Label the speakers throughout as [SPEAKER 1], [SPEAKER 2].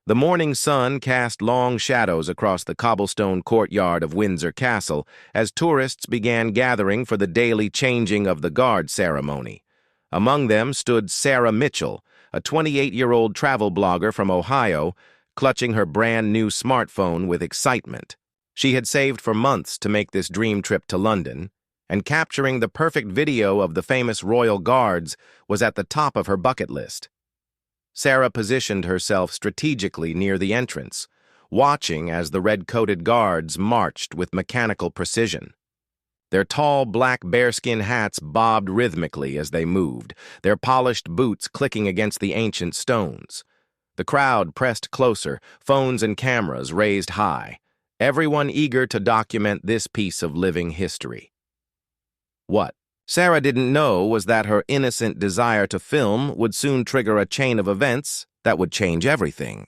[SPEAKER 1] The morning sun cast long shadows across the cobblestone courtyard of Windsor Castle as tourists began gathering for the daily changing of the guard ceremony. Among them stood Sarah Mitchell, a 28-year-old travel blogger from Ohio, clutching her brand-new smartphone with excitement. She had saved for months to make this dream trip to London, and capturing the perfect video of the famous royal guards was at the top of her bucket list. Sarah positioned herself strategically near the entrance, watching as the red-coated guards marched with mechanical precision. Their tall black bearskin hats bobbed rhythmically as they moved, their polished boots clicking against the ancient stones. The crowd pressed closer, phones and cameras raised high, everyone eager to document this piece of living history. What Sarah didn't know was that her innocent desire to film would soon trigger a chain of events that would change everything.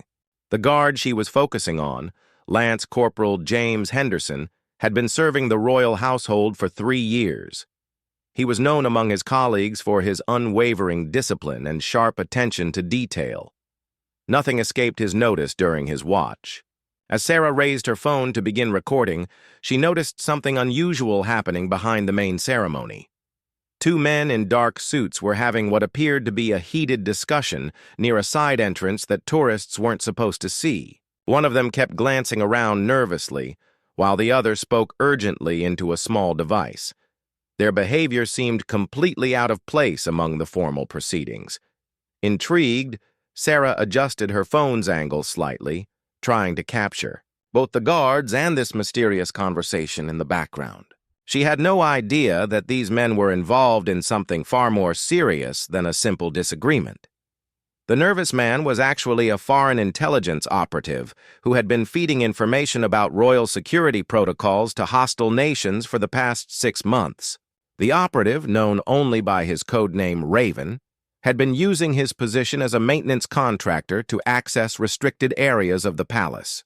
[SPEAKER 1] The guard she was focusing on, Lance Corporal James Henderson, had been serving the royal household for 3 years. He was known among his colleagues for his unwavering discipline and sharp attention to detail. Nothing escaped his notice during his watch. As Sarah raised her phone to begin recording, she noticed something unusual happening behind the main ceremony. 2 men in dark suits were having what appeared to be a heated discussion near a side entrance that tourists weren't supposed to see. One of them kept glancing around nervously, while the other spoke urgently into a small device. Their behavior seemed completely out of place among the formal proceedings. Intrigued, Sarah adjusted her phone's angle slightly, trying to capture both the guards and this mysterious conversation in the background. She had no idea that these men were involved in something far more serious than a simple disagreement. The nervous man was actually a foreign intelligence operative who had been feeding information about royal security protocols to hostile nations for the past 6 months. The operative, known only by his codename Raven, had been using his position as a maintenance contractor to access restricted areas of the palace.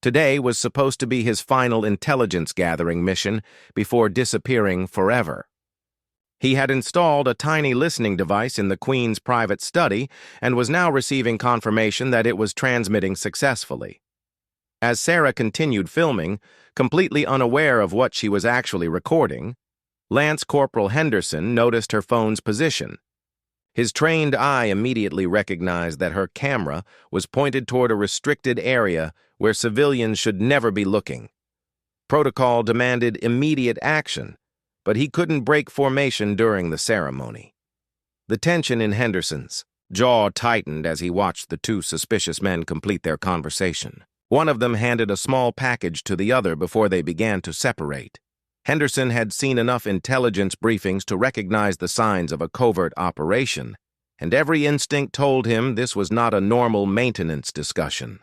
[SPEAKER 1] Today was supposed to be his final intelligence-gathering mission before disappearing forever. He had installed a tiny listening device in the Queen's private study and was now receiving confirmation that it was transmitting successfully. As Sarah continued filming, completely unaware of what she was actually recording, Lance Corporal Henderson noticed her phone's position. His trained eye immediately recognized that her camera was pointed toward a restricted area where civilians should never be looking. Protocol demanded immediate action, but he couldn't break formation during the ceremony. The tension in Henderson's jaw tightened as he watched the 2 suspicious men complete their conversation. One of them handed a small package to the other before they began to separate. Henderson had seen enough intelligence briefings to recognize the signs of a covert operation, and every instinct told him this was not a normal maintenance discussion.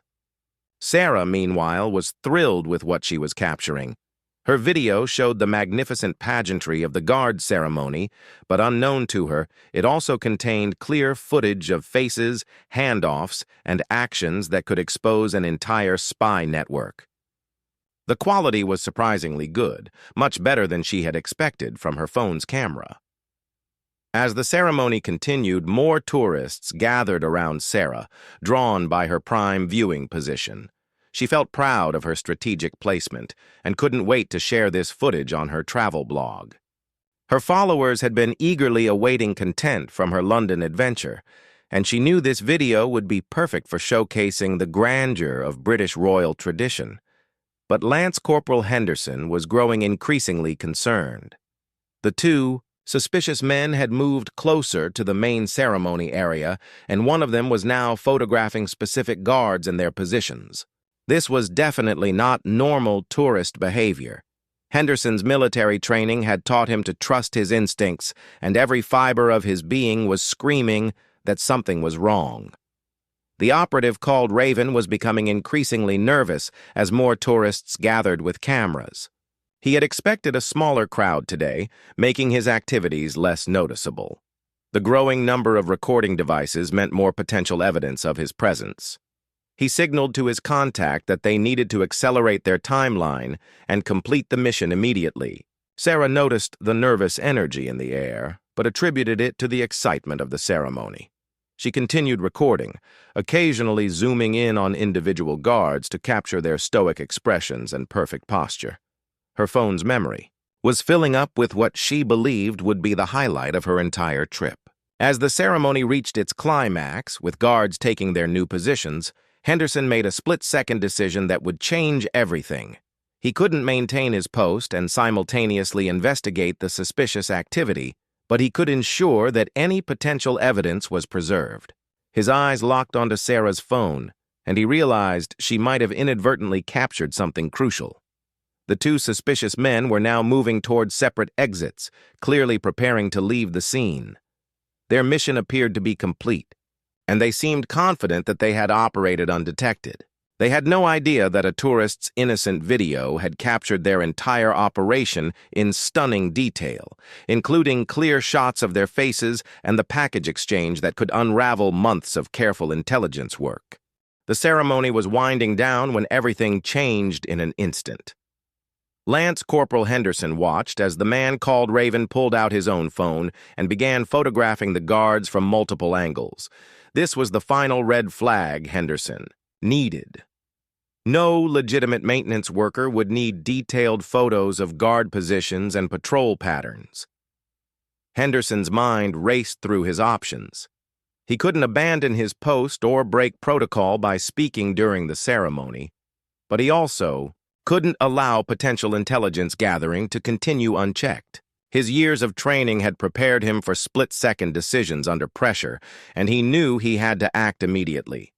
[SPEAKER 1] Sarah, meanwhile, was thrilled with what she was capturing. Her video showed the magnificent pageantry of the guard ceremony, but unknown to her, it also contained clear footage of faces, handoffs, and actions that could expose an entire spy network. The quality was surprisingly good, much better than she had expected from her phone's camera. As the ceremony continued, more tourists gathered around Sarah, drawn by her prime viewing position. She felt proud of her strategic placement and couldn't wait to share this footage on her travel blog. Her followers had been eagerly awaiting content from her London adventure, and she knew this video would be perfect for showcasing the grandeur of British royal tradition. But Lance Corporal Henderson was growing increasingly concerned. The 2 suspicious men had moved closer to the main ceremony area, and one of them was now photographing specific guards in their positions. This was definitely not normal tourist behavior. Henderson's military training had taught him to trust his instincts, and every fiber of his being was screaming that something was wrong. The operative called Raven was becoming increasingly nervous as more tourists gathered with cameras. He had expected a smaller crowd today, making his activities less noticeable. The growing number of recording devices meant more potential evidence of his presence. He signaled to his contact that they needed to accelerate their timeline and complete the mission immediately. Sarah noticed the nervous energy in the air, but attributed it to the excitement of the ceremony. She continued recording, occasionally zooming in on individual guards to capture their stoic expressions and perfect posture. Her phone's memory was filling up with what she believed would be the highlight of her entire trip. As the ceremony reached its climax, with guards taking their new positions, Henderson made a split-second decision that would change everything. He couldn't maintain his post and simultaneously investigate the suspicious activity, but he could ensure that any potential evidence was preserved. His eyes locked onto Sarah's phone, and he realized she might have inadvertently captured something crucial. The two suspicious men were now moving toward separate exits, clearly preparing to leave the scene. Their mission appeared to be complete, and they seemed confident that they had operated undetected. They had no idea that a tourist's innocent video had captured their entire operation in stunning detail, including clear shots of their faces and the package exchange that could unravel months of careful intelligence work. The ceremony was winding down when everything changed in an instant. Lance Corporal Henderson watched as the man called Raven pulled out his own phone and began photographing the guards from multiple angles. This was the final red flag Henderson needed. No legitimate maintenance worker would need detailed photos of guard positions and patrol patterns. Henderson's mind raced through his options. He couldn't abandon his post or break protocol by speaking during the ceremony, but he also couldn't allow potential intelligence gathering to continue unchecked. His years of training had prepared him for split-second decisions under pressure, and he knew he had to act immediately.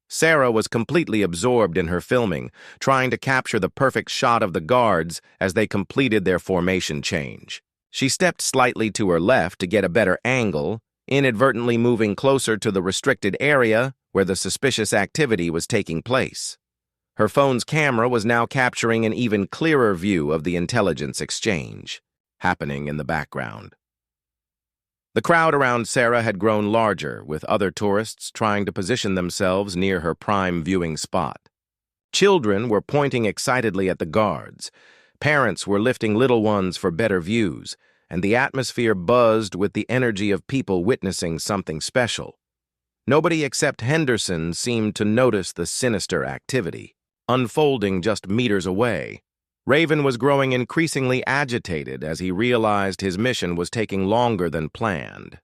[SPEAKER 1] Sarah was completely absorbed in her filming, trying to capture the perfect shot of the guards as they completed their formation change. She stepped slightly to her left to get a better angle, inadvertently moving closer to the restricted area where the suspicious activity was taking place. Her phone's camera was now capturing an even clearer view of the intelligence exchange happening in the background. The crowd around Sarah had grown larger, with other tourists trying to position themselves near her prime viewing spot. Children were pointing excitedly at the guards. Parents were lifting little ones for better views, and the atmosphere buzzed with the energy of people witnessing something special. Nobody except Henderson seemed to notice the sinister activity unfolding just meters away. Raven was growing increasingly agitated as he realized his mission was taking longer than planned.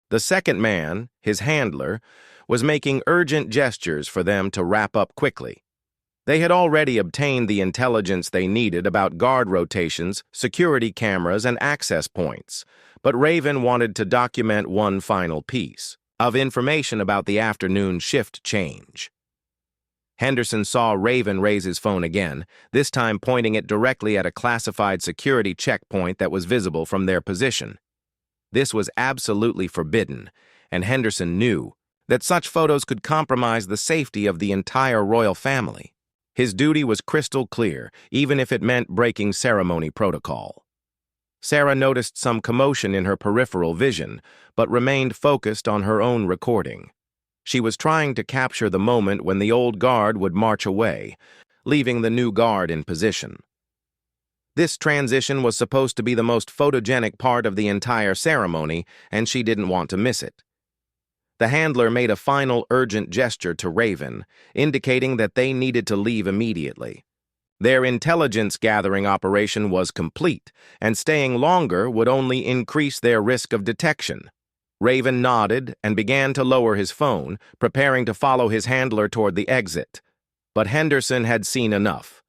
[SPEAKER 1] The second man, his handler, was making urgent gestures for them to wrap up quickly. They had already obtained the intelligence they needed about guard rotations, security cameras, and access points, but Raven wanted to document one final piece of information about the afternoon shift change. Henderson saw Raven raise his phone again, this time pointing it directly at a classified security checkpoint that was visible from their position. This was absolutely forbidden, and Henderson knew that such photos could compromise the safety of the entire royal family. His duty was crystal clear, even if it meant breaking ceremony protocol. Sarah noticed some commotion in her peripheral vision, but remained focused on her own recording. She was trying to capture the moment when the old guard would march away, leaving the new guard in position. This transition was supposed to be the most photogenic part of the entire ceremony, and she didn't want to miss it. The handler made a final urgent gesture to Raven, indicating that they needed to leave immediately. Their intelligence-gathering operation was complete, and staying longer would only increase their risk of detection. Raven nodded and began to lower his phone, preparing to follow his handler toward the exit. But Henderson had seen enough.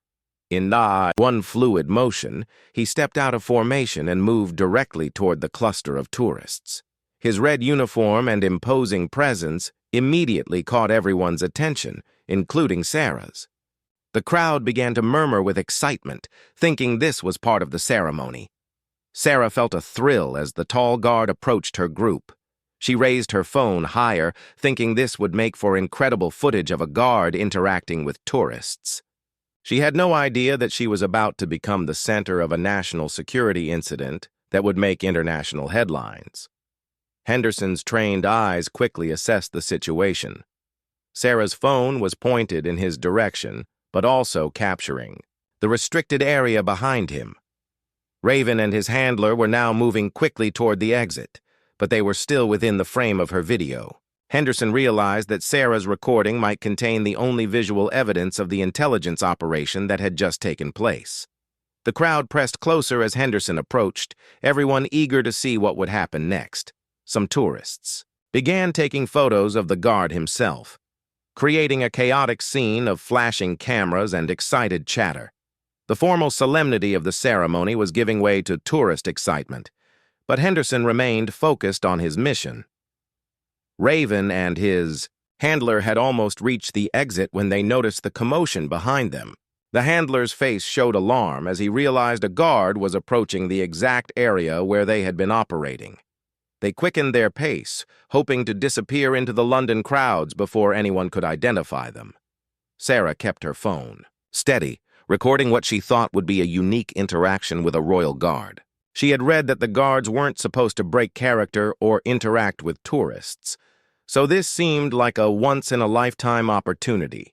[SPEAKER 1] In one fluid motion, he stepped out of formation and moved directly toward the cluster of tourists. His red uniform and imposing presence immediately caught everyone's attention, including Sarah's. The crowd began to murmur with excitement, thinking this was part of the ceremony. Sarah felt a thrill as the tall guard approached her group. She raised her phone higher, thinking this would make for incredible footage of a guard interacting with tourists. She had no idea that she was about to become the center of a national security incident that would make international headlines. Henderson's trained eyes quickly assessed the situation. Sarah's phone was pointed in his direction, but also capturing the restricted area behind him. Raven and his handler were now moving quickly toward the exit, but they were still within the frame of her video. Henderson realized that Sarah's recording might contain the only visual evidence of the intelligence operation that had just taken place. The crowd pressed closer as Henderson approached, everyone eager to see what would happen next. Some tourists began taking photos of the guard himself, creating a chaotic scene of flashing cameras and excited chatter. The formal solemnity of the ceremony was giving way to tourist excitement, but Henderson remained focused on his mission. Raven and his handler had almost reached the exit when they noticed the commotion behind them. The handler's face showed alarm as he realized a guard was approaching the exact area where they had been operating. They quickened their pace, hoping to disappear into the London crowds before anyone could identify them. Sarah kept her phone steady, recording what she thought would be a unique interaction with a royal guard. She had read that the guards weren't supposed to break character or interact with tourists, so this seemed like a once-in-a-lifetime opportunity.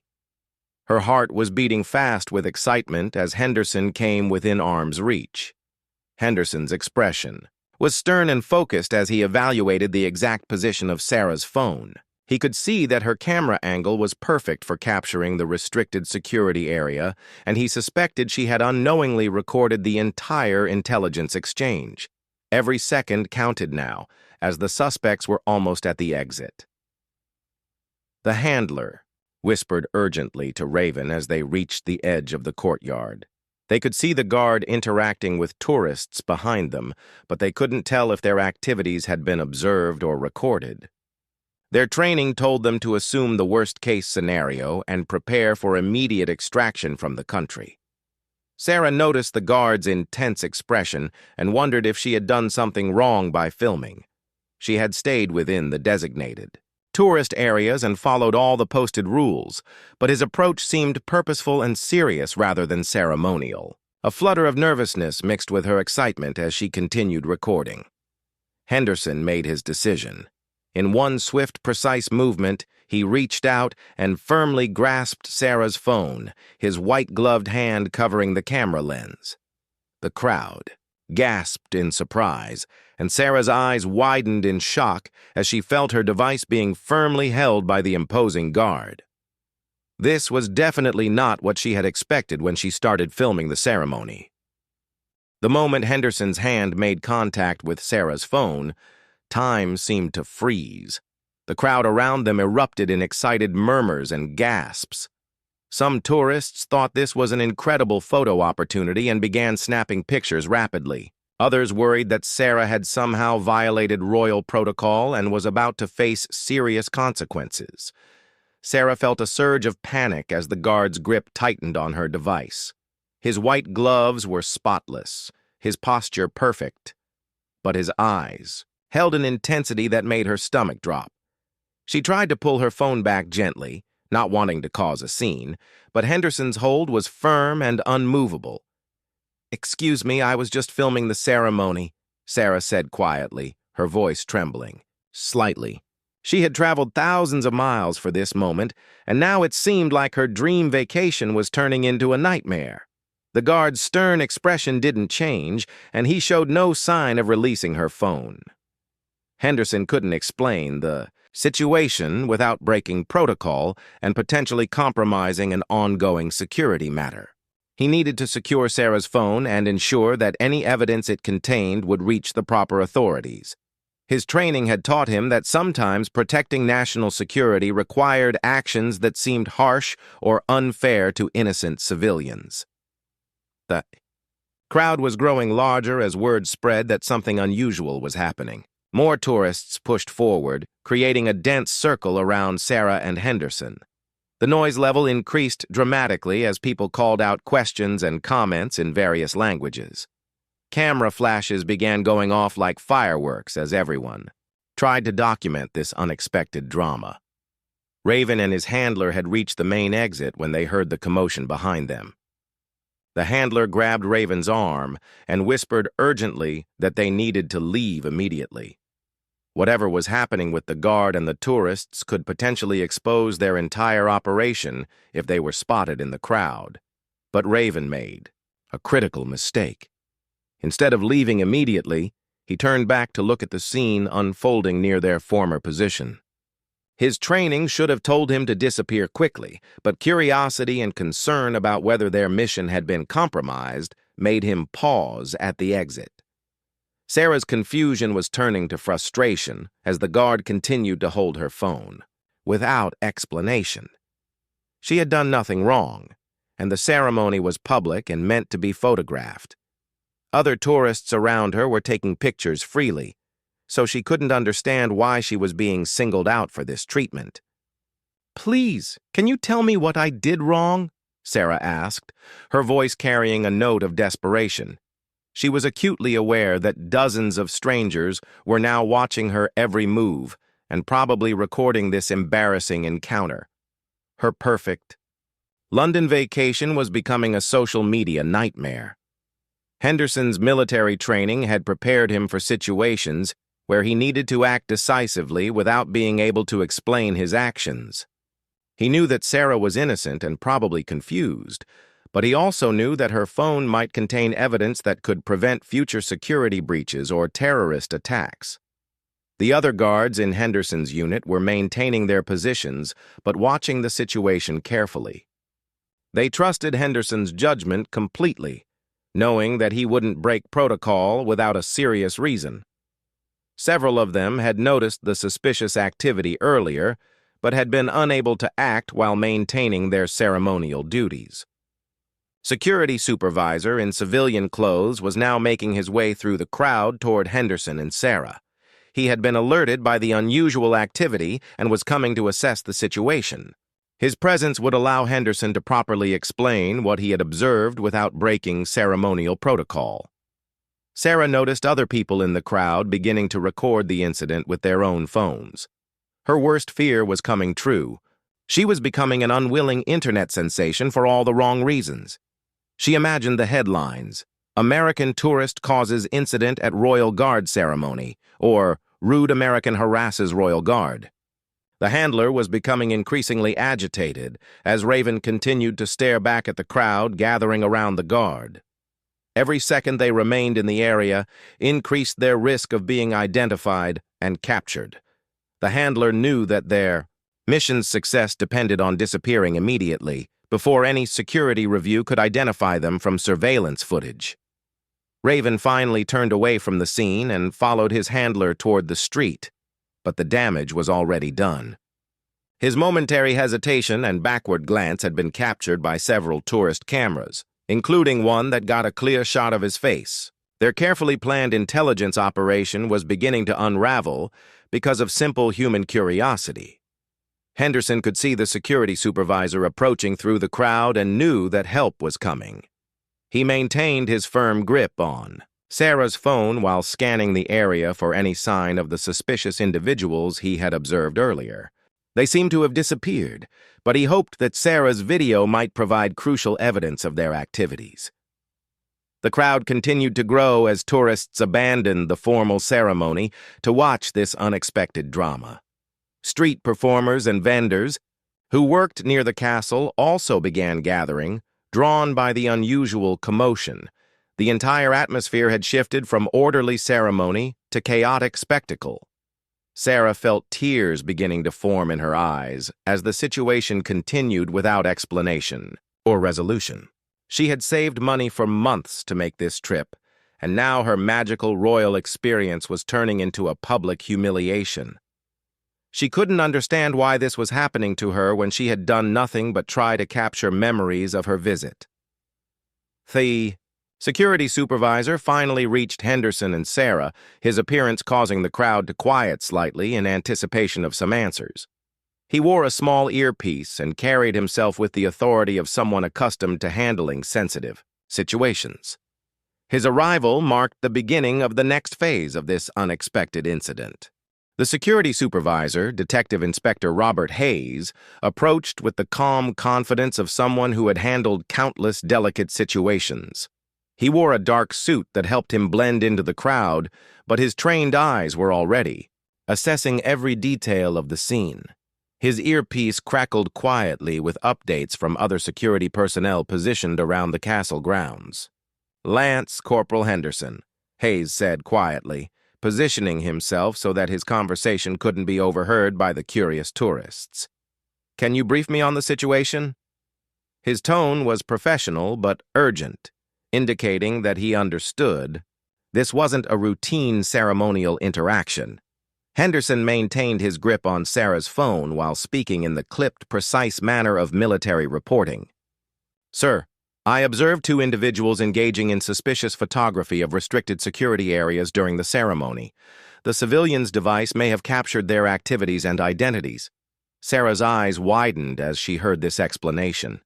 [SPEAKER 1] Her heart was beating fast with excitement as Henderson came within arm's reach. Henderson's expression was stern and focused as he evaluated the exact position of Sarah's phone. He could see that her camera angle was perfect for capturing the restricted security area, and he suspected she had unknowingly recorded the entire intelligence exchange. Every second counted now, as the suspects were almost at the exit. "The handler," whispered urgently to Raven as they reached the edge of the courtyard. They could see the guard interacting with tourists behind them, but they couldn't tell if their activities had been observed or recorded. Their training told them to assume the worst-case scenario and prepare for immediate extraction from the country. Sarah noticed the guard's intense expression and wondered if she had done something wrong by filming. She had stayed within the designated tourist areas and followed all the posted rules, but his approach seemed purposeful and serious rather than ceremonial. A flutter of nervousness mixed with her excitement as she continued recording. Henderson made his decision. In one swift, precise movement, he reached out and firmly grasped Sarah's phone, his white-gloved hand covering the camera lens. The crowd gasped in surprise, and Sarah's eyes widened in shock as she felt her device being firmly held by the imposing guard. This was definitely not what she had expected when she started filming the ceremony. The moment Henderson's hand made contact with Sarah's phone, time seemed to freeze. The crowd around them erupted in excited murmurs and gasps. Some tourists thought this was an incredible photo opportunity and began snapping pictures rapidly. Others worried that Sarah had somehow violated royal protocol and was about to face serious consequences. Sarah felt a surge of panic as the guard's grip tightened on her device. His white gloves were spotless, his posture perfect, but his eyes held an intensity that made her stomach drop. She tried to pull her phone back gently, not wanting to cause a scene, but Henderson's hold was firm and unmovable. "Excuse me, I was just filming the ceremony," Sarah said quietly, her voice trembling slightly. She had traveled thousands of miles for this moment, and now it seemed like her dream vacation was turning into a nightmare. The guard's stern expression didn't change, and he showed no sign of releasing her phone. Henderson couldn't explain the situation without breaking protocol and potentially compromising an ongoing security matter. He needed to secure Sarah's phone and ensure that any evidence it contained would reach the proper authorities. His training had taught him that sometimes protecting national security required actions that seemed harsh or unfair to innocent civilians. The crowd was growing larger as word spread that something unusual was happening. More tourists pushed forward, creating a dense circle around Sarah and Henderson. The noise level increased dramatically as people called out questions and comments in various languages. Camera flashes began going off like fireworks as everyone tried to document this unexpected drama. Raven and his handler had reached the main exit when they heard the commotion behind them. The handler grabbed Raven's arm and whispered urgently that they needed to leave immediately. Whatever was happening with the guard and the tourists could potentially expose their entire operation if they were spotted in the crowd. But Raven made a critical mistake. Instead of leaving immediately, he turned back to look at the scene unfolding near their former position. His training should have told him to disappear quickly, but curiosity and concern about whether their mission had been compromised made him pause at the exit. Sarah's confusion was turning to frustration as the guard continued to hold her phone, without explanation. She had done nothing wrong, and the ceremony was public and meant to be photographed. Other tourists around her were taking pictures freely, so she couldn't understand why she was being singled out for this treatment. "Please, can you tell me what I did wrong?" Sarah asked, her voice carrying a note of desperation. She was acutely aware that dozens of strangers were now watching her every move and probably recording this embarrassing encounter. Her perfect London vacation was becoming a social media nightmare. Henderson's military training had prepared him for situations where he needed to act decisively without being able to explain his actions. He knew that Sarah was innocent and probably confused, but he also knew that her phone might contain evidence that could prevent future security breaches or terrorist attacks. The other guards in Henderson's unit were maintaining their positions but watching the situation carefully. They trusted Henderson's judgment completely, knowing that he wouldn't break protocol without a serious reason. Several of them had noticed the suspicious activity earlier, but had been unable to act while maintaining their ceremonial duties. Security supervisor in civilian clothes was now making his way through the crowd toward Henderson and Sarah. He had been alerted by the unusual activity and was coming to assess the situation. His presence would allow Henderson to properly explain what he had observed without breaking ceremonial protocol. Sarah noticed other people in the crowd beginning to record the incident with their own phones. Her worst fear was coming true. She was becoming an unwilling internet sensation for all the wrong reasons. She imagined the headlines: "American Tourist Causes Incident at Royal Guard Ceremony," or "Rude American Harasses Royal Guard." The handler was becoming increasingly agitated as Raven continued to stare back at the crowd gathering around the guard. Every second they remained in the area increased their risk of being identified and captured. The handler knew that their mission's success depended on disappearing immediately, before any security review could identify them from surveillance footage. Raven finally turned away from the scene and followed his handler toward the street, but the damage was already done. His momentary hesitation and backward glance had been captured by several tourist cameras, including one that got a clear shot of his face. Their carefully planned intelligence operation was beginning to unravel because of simple human curiosity. Henderson could see the security supervisor approaching through the crowd and knew that help was coming. He maintained his firm grip on Sarah's phone while scanning the area for any sign of the suspicious individuals he had observed earlier. They seemed to have disappeared, but he hoped that Sarah's video might provide crucial evidence of their activities. The crowd continued to grow as tourists abandoned the formal ceremony to watch this unexpected drama. Street performers and vendors who worked near the castle also began gathering, drawn by the unusual commotion. The entire atmosphere had shifted from orderly ceremony to chaotic spectacle. Sarah felt tears beginning to form in her eyes as the situation continued without explanation or resolution. She had saved money for months to make this trip, and now her magical royal experience was turning into a public humiliation. She couldn't understand why this was happening to her when she had done nothing but try to capture memories of her visit. The security supervisor finally reached Henderson and Sarah, his appearance causing the crowd to quiet slightly in anticipation of some answers. He wore a small earpiece and carried himself with the authority of someone accustomed to handling sensitive situations. His arrival marked the beginning of the next phase of this unexpected incident. The security supervisor, Detective Inspector Robert Hayes, approached with the calm confidence of someone who had handled countless delicate situations. He wore a dark suit that helped him blend into the crowd, but his trained eyes were already assessing every detail of the scene. His earpiece crackled quietly with updates from other security personnel positioned around the castle grounds. "Lance Corporal Henderson," Hayes said quietly, positioning himself so that his conversation couldn't be overheard by the curious tourists. "Can you brief me on the situation?" His tone was professional but urgent, indicating that he understood. This wasn't a routine ceremonial interaction. Henderson maintained his grip on Sarah's phone while speaking in the clipped, precise manner of military reporting. "Sir, I observed two individuals engaging in suspicious photography of restricted security areas during the ceremony. The civilian's device may have captured their activities and identities." Sarah's eyes widened as she heard this explanation.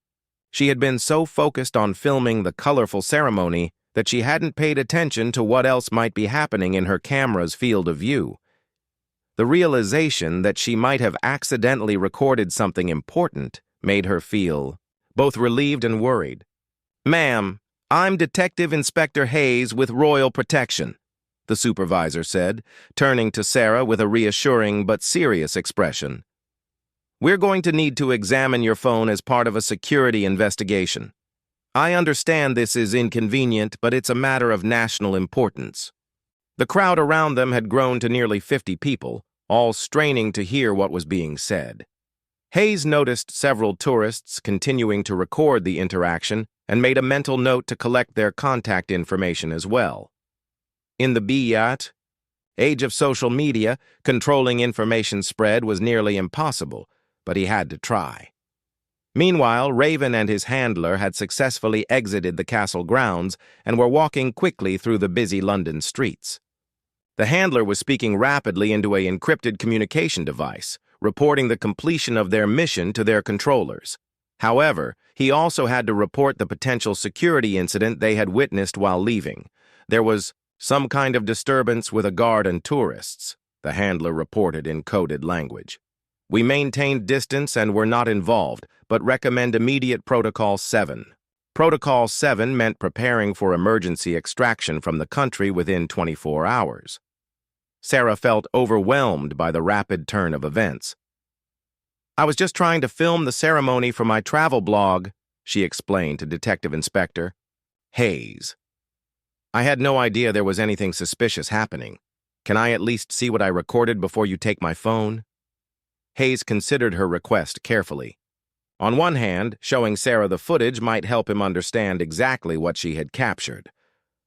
[SPEAKER 1] She had been so focused on filming the colorful ceremony that she hadn't paid attention to what else might be happening in her camera's field of view. The realization that she might have accidentally recorded something important made her feel both relieved and worried. "Ma'am, I'm Detective Inspector Hayes with Royal Protection," the supervisor said, turning to Sarah with a reassuring but serious expression. "We're going to need to examine your phone as part of a security investigation. I understand this is inconvenient, but it's a matter of national importance." The crowd around them had grown to nearly 50 people, all straining to hear what was being said. Hayes noticed several tourists continuing to record the interaction and made a mental note to collect their contact information as well. In the age of social media, controlling information spread was nearly impossible, but he had to try. Meanwhile, Raven and his handler had successfully exited the castle grounds and were walking quickly through the busy London streets. The handler was speaking rapidly into an encrypted communication device, reporting the completion of their mission to their controllers. However, he also had to report the potential security incident they had witnessed while leaving. There was some kind of disturbance with a guard and tourists, the handler reported in coded language. "We maintained distance and were not involved, but recommend immediate Protocol 7. Protocol 7 meant preparing for emergency extraction from the country within 24 hours. Sarah felt overwhelmed by the rapid turn of events. "I was just trying to film the ceremony for my travel blog," she explained to Detective Inspector Hayes. "I had no idea there was anything suspicious happening. Can I at least see what I recorded before you take my phone?" Hayes considered her request carefully. On one hand, showing Sarah the footage might help him understand exactly what she had captured.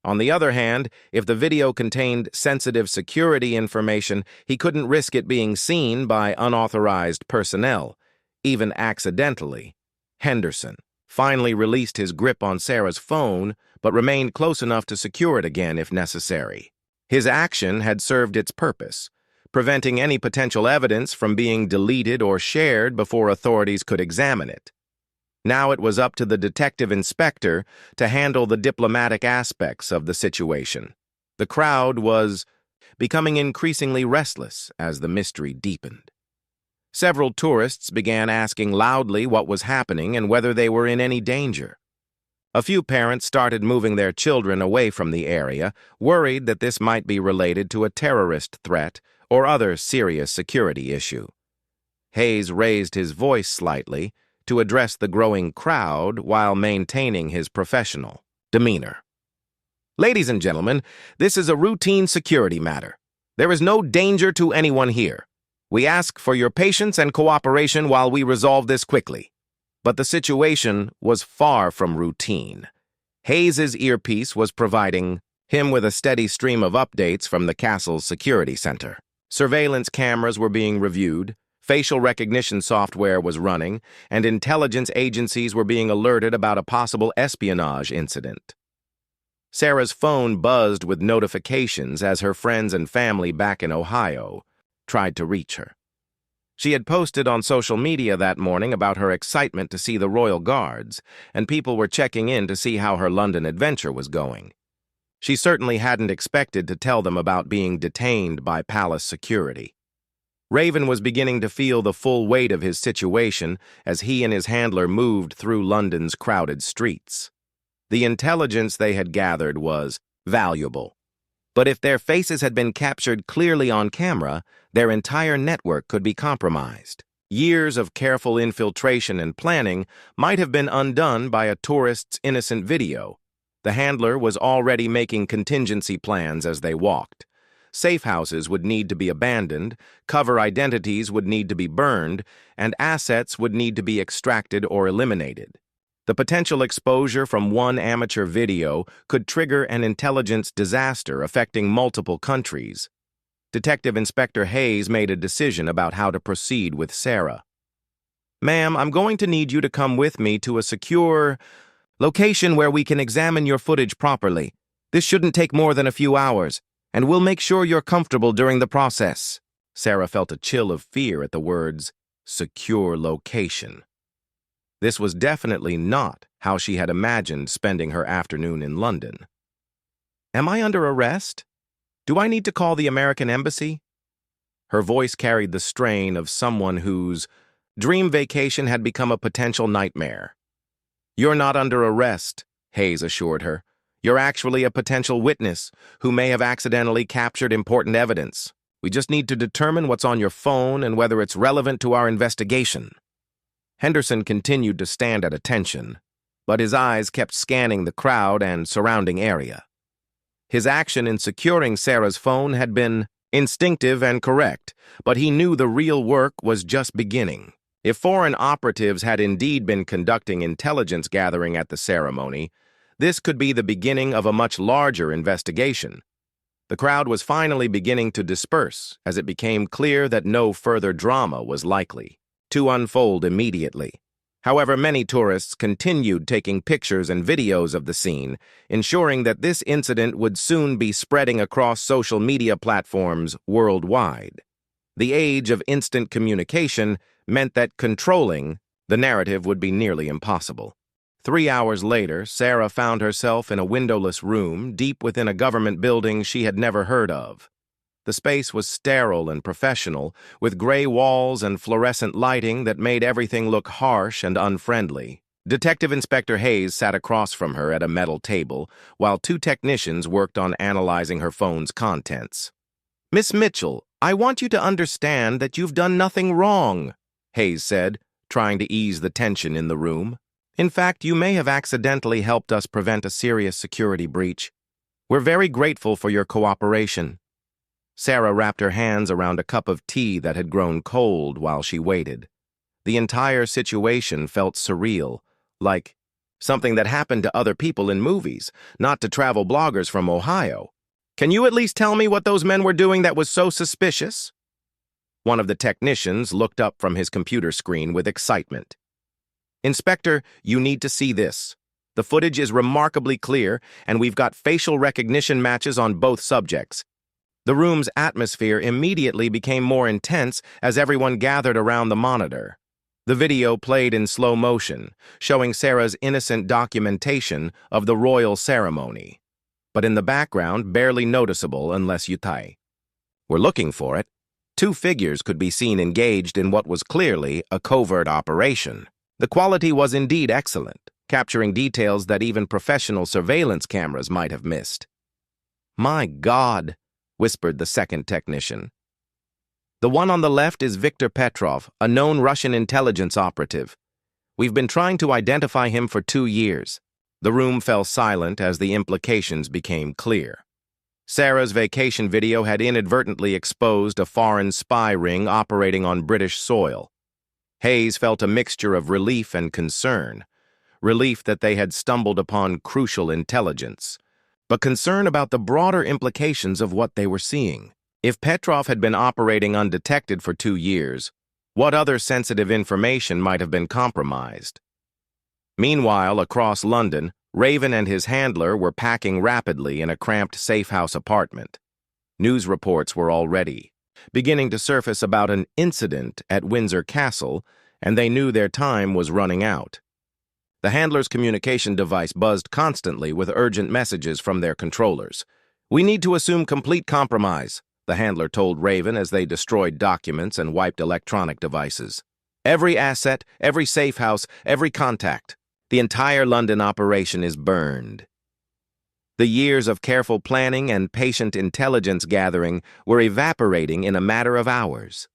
[SPEAKER 1] On the other hand, if the video contained sensitive security information, he couldn't risk it being seen by unauthorized personnel, even accidentally. Henderson finally released his grip on Sarah's phone, but remained close enough to secure it again if necessary. His action had served its purpose, preventing any potential evidence from being deleted or shared before authorities could examine it. Now it was up to the detective inspector to handle the diplomatic aspects of the situation. The crowd was becoming increasingly restless as the mystery deepened. Several tourists began asking loudly what was happening and whether they were in any danger. A few parents started moving their children away from the area, worried that this might be related to a terrorist threat or other serious security issue. Hayes raised his voice slightly to address the growing crowd while maintaining his professional demeanor. "Ladies and gentlemen, this is a routine security matter. There is no danger to anyone here. We ask for your patience and cooperation while we resolve this quickly." But the situation was far from routine. Hayes's earpiece was providing him with a steady stream of updates from the castle's security center. Surveillance cameras were being reviewed, facial recognition software was running, and intelligence agencies were being alerted about a possible espionage incident. Sarah's phone buzzed with notifications as her friends and family back in Ohio tried to reach her. She had posted on social media that morning about her excitement to see the Royal Guards, and people were checking in to see how her London adventure was going. She certainly hadn't expected to tell them about being detained by palace security. Raven was beginning to feel the full weight of his situation as he and his handler moved through London's crowded streets. The intelligence they had gathered was valuable, but if their faces had been captured clearly on camera, their entire network could be compromised. Years of careful infiltration and planning might have been undone by a tourist's innocent video. The handler was already making contingency plans as they walked. Safe houses would need to be abandoned, cover identities would need to be burned, and assets would need to be extracted or eliminated. The potential exposure from one amateur video could trigger an intelligence disaster affecting multiple countries. Detective Inspector Hayes made a decision about how to proceed with Sarah. "Ma'am, I'm going to need you to come with me to a secure location where we can examine your footage properly. This shouldn't take more than a few hours, and we'll make sure you're comfortable during the process." Sarah felt a chill of fear at the words, secure location. This was definitely not how she had imagined spending her afternoon in London. "Am I under arrest? Do I need to call the American embassy?" Her voice carried the strain of someone whose dream vacation had become a potential nightmare. "You're not under arrest," Hayes assured her. "You're actually a potential witness who may have accidentally captured important evidence. We just need to determine what's on your phone and whether it's relevant to our investigation." Henderson continued to stand at attention, but his eyes kept scanning the crowd and surrounding area. His action in securing Sarah's phone had been instinctive and correct, but he knew the real work was just beginning. If foreign operatives had indeed been conducting intelligence gathering at the ceremony, this could be the beginning of a much larger investigation. The crowd was finally beginning to disperse as it became clear that no further drama was likely to unfold immediately. However, many tourists continued taking pictures and videos of the scene, ensuring that this incident would soon be spreading across social media platforms worldwide. The age of instant communication meant that controlling the narrative would be nearly impossible. 3 hours later, Sarah found herself in a windowless room deep within a government building she had never heard of. The space was sterile and professional, with gray walls and fluorescent lighting that made everything look harsh and unfriendly. Detective Inspector Hayes sat across from her at a metal table, while 2 technicians worked on analyzing her phone's contents. "Miss Mitchell, I want you to understand that you've done nothing wrong," Hayes said, trying to ease the tension in the room. "In fact, you may have accidentally helped us prevent a serious security breach. We're very grateful for your cooperation." Sarah wrapped her hands around a cup of tea that had grown cold while she waited. The entire situation felt surreal, like something that happened to other people in movies, not to travel bloggers from Ohio. "Can you at least tell me what those men were doing that was so suspicious?" One of the technicians looked up from his computer screen with excitement. "Inspector, you need to see this. The footage is remarkably clear, and we've got facial recognition matches on both subjects." The room's atmosphere immediately became more intense as everyone gathered around the monitor. The video played in slow motion, showing Sarah's innocent documentation of the royal ceremony, but in the background barely noticeable unless you tie. "We're looking for it." 2 figures could be seen engaged in what was clearly a covert operation. The quality was indeed excellent, capturing details that even professional surveillance cameras might have missed. "My God," whispered the second technician. "The one on the left is Viktor Petrov, a known Russian intelligence operative. We've been trying to identify him for 2 years. The room fell silent as the implications became clear. Sarah's vacation video had inadvertently exposed a foreign spy ring operating on British soil. Hayes felt a mixture of relief and concern. Relief that they had stumbled upon crucial intelligence, but concern about the broader implications of what they were seeing. If Petrov had been operating undetected for 2 years, what other sensitive information might have been compromised? Meanwhile, across London, Raven and his handler were packing rapidly in a cramped safe-house apartment. News reports were already beginning to surface about an incident at Windsor Castle, and they knew their time was running out. The handler's communication device buzzed constantly with urgent messages from their controllers. "We need to assume complete compromise," the handler told Raven as they destroyed documents and wiped electronic devices. "Every asset, every safe house, every contact. The entire London operation is burned." The years of careful planning and patient intelligence gathering were evaporating in a matter of hours.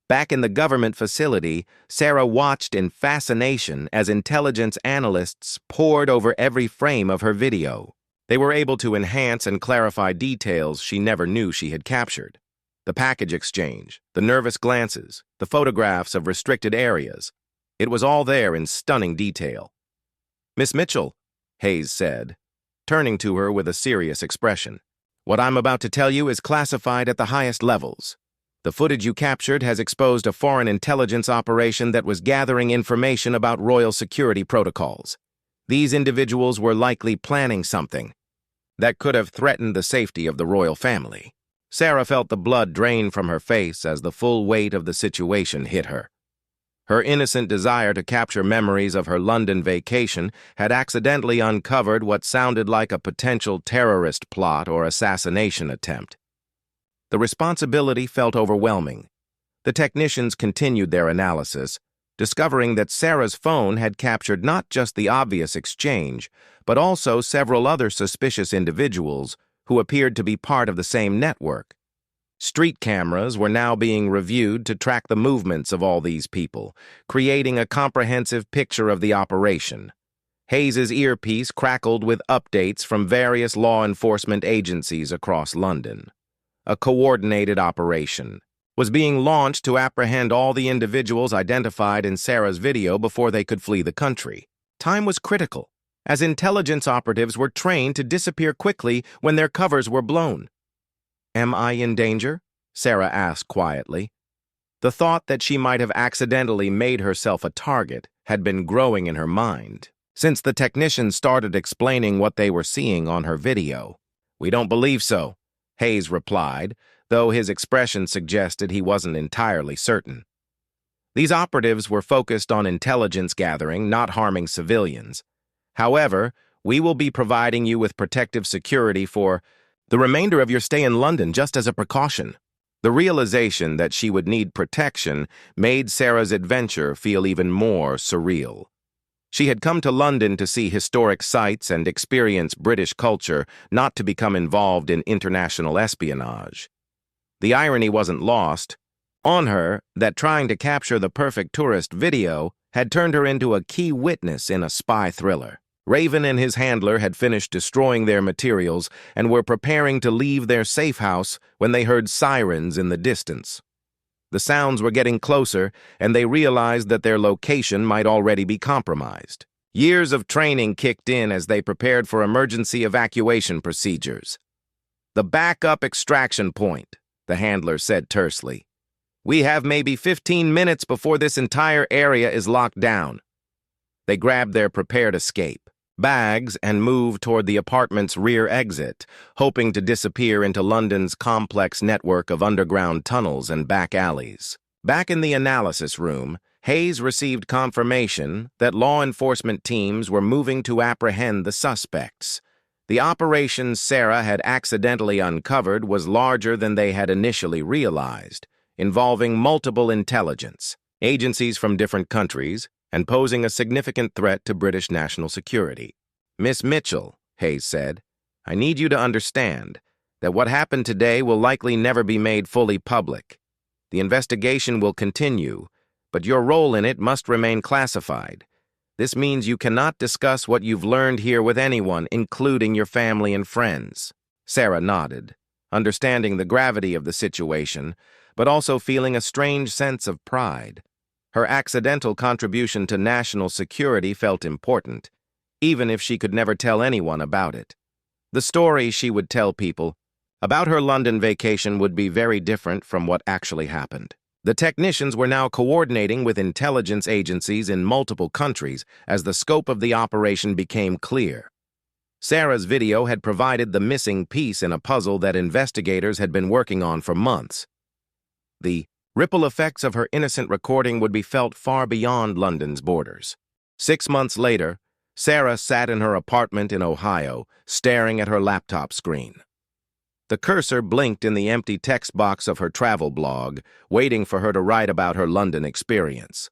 [SPEAKER 1] Back in the government facility, Sarah watched in fascination as intelligence analysts pored over every frame of her video. They were able to enhance and clarify details she never knew she had captured. The package exchange, the nervous glances, the photographs of restricted areas. It was all there in stunning detail. "Miss Mitchell," Hayes said, turning to her with a serious expression, "what I'm about to tell you is classified at the highest levels. The footage you captured has exposed a foreign intelligence operation that was gathering information about royal security protocols. These individuals were likely planning something that could have threatened the safety of the royal family." Sarah felt the blood drain from her face as the full weight of the situation hit her. Her innocent desire to capture memories of her London vacation had accidentally uncovered what sounded like a potential terrorist plot or assassination attempt. The responsibility felt overwhelming. The technicians continued their analysis, discovering that Sarah's phone had captured not just the obvious exchange, but also several other suspicious individuals who appeared to be part of the same network. Street cameras were now being reviewed to track the movements of all these people, creating a comprehensive picture of the operation. Hayes's earpiece crackled with updates from various law enforcement agencies across London. A coordinated operation was being launched to apprehend all the individuals identified in Sarah's video before they could flee the country. Time was critical, as intelligence operatives were trained to disappear quickly when their covers were blown. "Am I in danger?" Sarah asked quietly. The thought that she might have accidentally made herself a target had been growing in her mind since the technicians started explaining what they were seeing on her video. "We don't believe so," Hayes replied, though his expression suggested he wasn't entirely certain. These operatives were focused on intelligence gathering, not harming civilians. "However, we will be providing you with protective security for the remainder of your stay in London just as a precaution." The realization that she would need protection made Sarah's adventure feel even more surreal. She had come to London to see historic sites and experience British culture, not to become involved in international espionage. The irony wasn't lost on her that trying to capture the perfect tourist video had turned her into a key witness in a spy thriller. Raven and his handler had finished destroying their materials and were preparing to leave their safe house when they heard sirens in the distance. The sounds were getting closer, and they realized that their location might already be compromised. Years of training kicked in as they prepared for emergency evacuation procedures. "The backup extraction point," the handler said tersely. "We have maybe 15 minutes before this entire area is locked down." They grabbed their prepared escape bags and moved toward the apartment's rear exit, hoping to disappear into London's complex network of underground tunnels and back alleys. Back in the analysis room, Hayes received confirmation that law enforcement teams were moving to apprehend the suspects. The operation Sarah had accidentally uncovered was larger than they had initially realized, involving multiple intelligence agencies from different countries, and posing a significant threat to British national security. "Miss Mitchell," Hayes said, "I need you to understand that what happened today will likely never be made fully public. The investigation will continue, but your role in it must remain classified. This means you cannot discuss what you've learned here with anyone, including your family and friends." Sarah nodded, understanding the gravity of the situation, but also feeling a strange sense of pride. Her accidental contribution to national security felt important, even if she could never tell anyone about it. The story she would tell people about her London vacation would be very different from what actually happened. The technicians were now coordinating with intelligence agencies in multiple countries as the scope of the operation became clear. Sarah's video had provided the missing piece in a puzzle that investigators had been working on for months. The ripple effects of her innocent recording would be felt far beyond London's borders. 6 months later, Sarah sat in her apartment in Ohio, staring at her laptop screen. The cursor blinked in the empty text box of her travel blog, waiting for her to write about her London experience.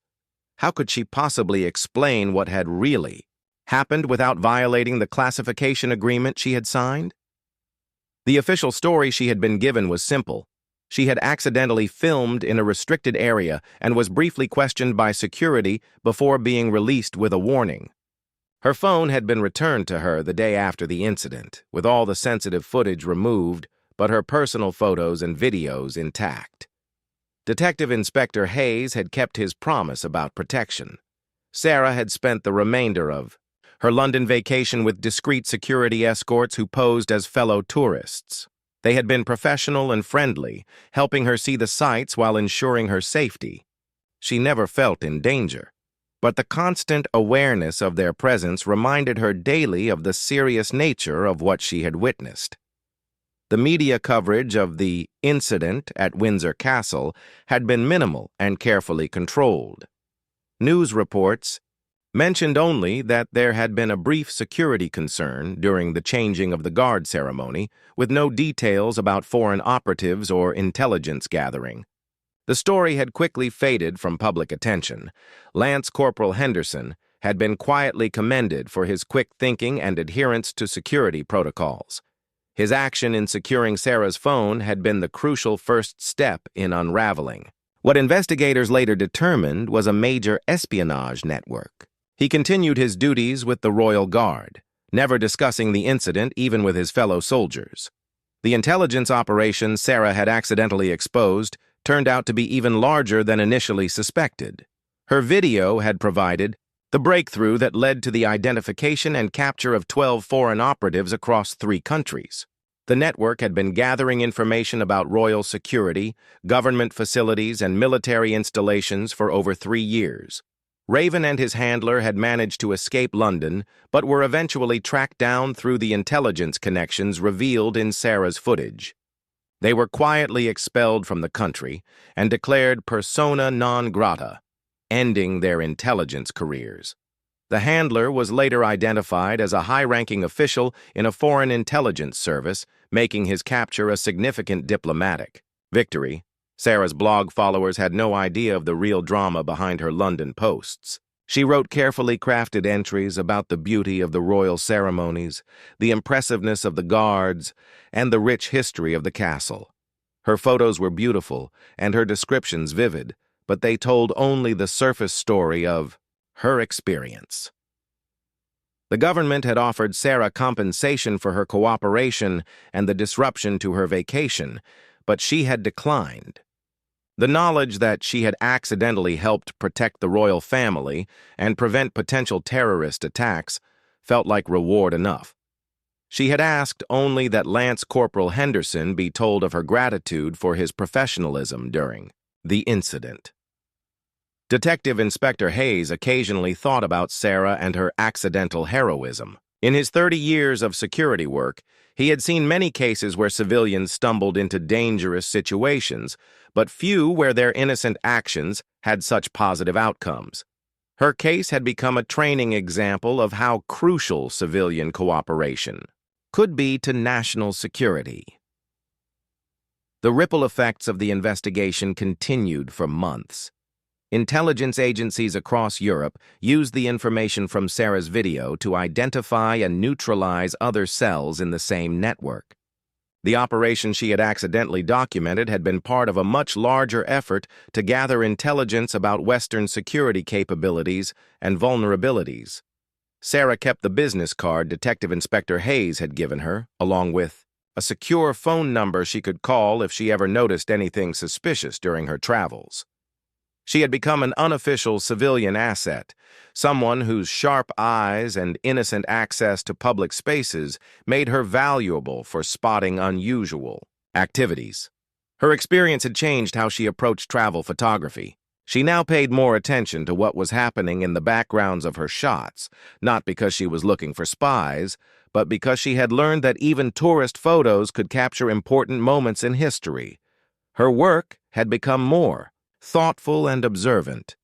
[SPEAKER 1] How could she possibly explain what had really happened without violating the classification agreement she had signed? The official story she had been given was simple. She had accidentally filmed in a restricted area and was briefly questioned by security before being released with a warning. Her phone had been returned to her the day after the incident, with all the sensitive footage removed, but her personal photos and videos intact. Detective Inspector Hayes had kept his promise about protection. Sarah had spent the remainder of her London vacation with discreet security escorts who posed as fellow tourists. They had been professional and friendly, helping her see the sights while ensuring her safety. She never felt in danger, but the constant awareness of their presence reminded her daily of the serious nature of what she had witnessed. The media coverage of the incident at Windsor Castle had been minimal and carefully controlled. News reports mentioned only that there had been a brief security concern during the changing of the guard ceremony, with no details about foreign operatives or intelligence gathering. The story had quickly faded from public attention. Lance Corporal Henderson had been quietly commended for his quick thinking and adherence to security protocols. His action in securing Sarah's phone had been the crucial first step in unraveling what investigators later determined was a major espionage network. He continued his duties with the Royal Guard, never discussing the incident even with his fellow soldiers. The intelligence operation Sarah had accidentally exposed turned out to be even larger than initially suspected. Her video had provided the breakthrough that led to the identification and capture of 12 foreign operatives across 3 countries. The network had been gathering information about royal security, government facilities, and military installations for over 3 years. Raven and his handler had managed to escape London, but were eventually tracked down through the intelligence connections revealed in Sarah's footage. They were quietly expelled from the country and declared persona non grata, ending their intelligence careers. The handler was later identified as a high-ranking official in a foreign intelligence service, making his capture a significant diplomatic victory. Sarah's blog followers had no idea of the real drama behind her London posts. She wrote carefully crafted entries about the beauty of the royal ceremonies, the impressiveness of the guards, and the rich history of the castle. Her photos were beautiful and her descriptions vivid, but they told only the surface story of her experience. The government had offered Sarah compensation for her cooperation and the disruption to her vacation, but she had declined. The knowledge that she had accidentally helped protect the royal family and prevent potential terrorist attacks felt like reward enough. She had asked only that Lance Corporal Henderson be told of her gratitude for his professionalism during the incident. Detective Inspector Hayes occasionally thought about Sarah and her accidental heroism. In his 30 years of security work, he had seen many cases where civilians stumbled into dangerous situations, but few where their innocent actions had such positive outcomes. Her case had become a training example of how crucial civilian cooperation could be to national security. The ripple effects of the investigation continued for months. Intelligence agencies across Europe used the information from Sarah's video to identify and neutralize other cells in the same network. The operation she had accidentally documented had been part of a much larger effort to gather intelligence about Western security capabilities and vulnerabilities. Sarah kept the business card Detective Inspector Hayes had given her, along with a secure phone number she could call if she ever noticed anything suspicious during her travels. She had become an unofficial civilian asset, someone whose sharp eyes and innocent access to public spaces made her valuable for spotting unusual activities. Her experience had changed how she approached travel photography. She now paid more attention to what was happening in the backgrounds of her shots, not because she was looking for spies, but because she had learned that even tourist photos could capture important moments in history. Her work had become more thoughtful and observant.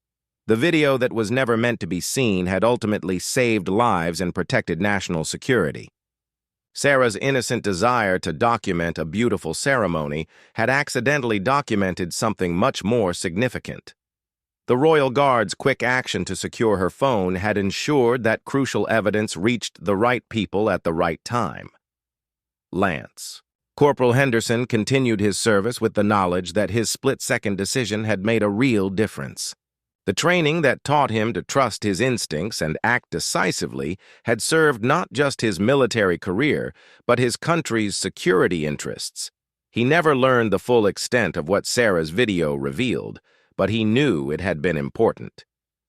[SPEAKER 1] The video that was never meant to be seen had ultimately saved lives and protected national security. Sarah's innocent desire to document a beautiful ceremony had accidentally documented something much more significant. The Royal Guard's quick action to secure her phone had ensured that crucial evidence reached the right people at the right time. Lance Corporal Henderson continued his service with the knowledge that his split-second decision had made a real difference. The training that taught him to trust his instincts and act decisively had served not just his military career, but his country's security interests. He never learned the full extent of what Sarah's video revealed, but he knew it had been important.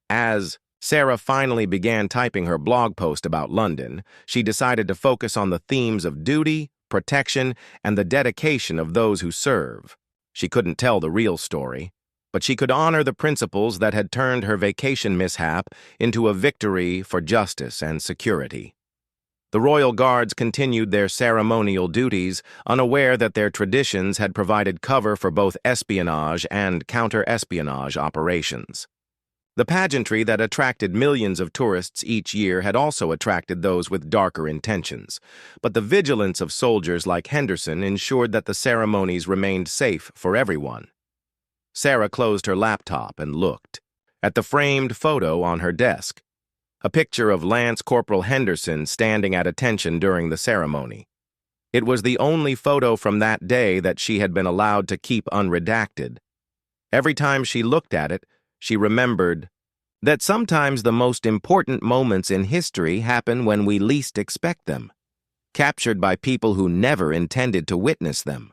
[SPEAKER 1] As Sarah finally began typing her blog post about London, she decided to focus on the themes of duty, protection, and the dedication of those who serve. She couldn't tell the real story, but she could honor the principles that had turned her vacation mishap into a victory for justice and security. The royal guards continued their ceremonial duties, unaware that their traditions had provided cover for both espionage and counter-espionage operations. The pageantry that attracted millions of tourists each year had also attracted those with darker intentions, but the vigilance of soldiers like Henderson ensured that the ceremonies remained safe for everyone. Sarah closed her laptop and looked at the framed photo on her desk, a picture of Lance Corporal Henderson standing at attention during the ceremony. It was the only photo from that day that she had been allowed to keep unredacted. Every time she looked at it, she remembered that sometimes the most important moments in history happen when we least expect them, captured by people who never intended to witness them.